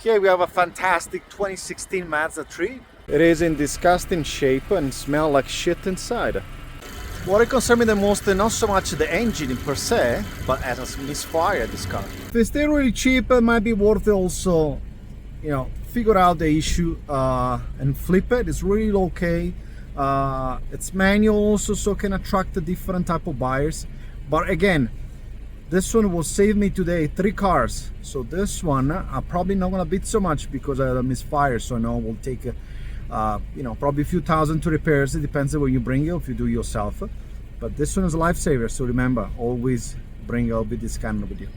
Here we have a fantastic 2016 Mazda 3. It is in disgusting shape and smell like shit inside. What concerns me the most, not so much the engine per se, but as a misfire, this car. If it's still really cheap, it might be worth it also, you know, figure out the issue and flip it. It's really okay. It's manual also, so can attract a different type of buyers. But again, this one will save me today 3 cars. So this one I'm probably not gonna bid so much because I had a misfire. So now we'll take you know, probably a few thousand to repairs. It depends on when you bring it, if you do it yourself. But this one is a lifesaver. So remember, always bring OBD scanner with you.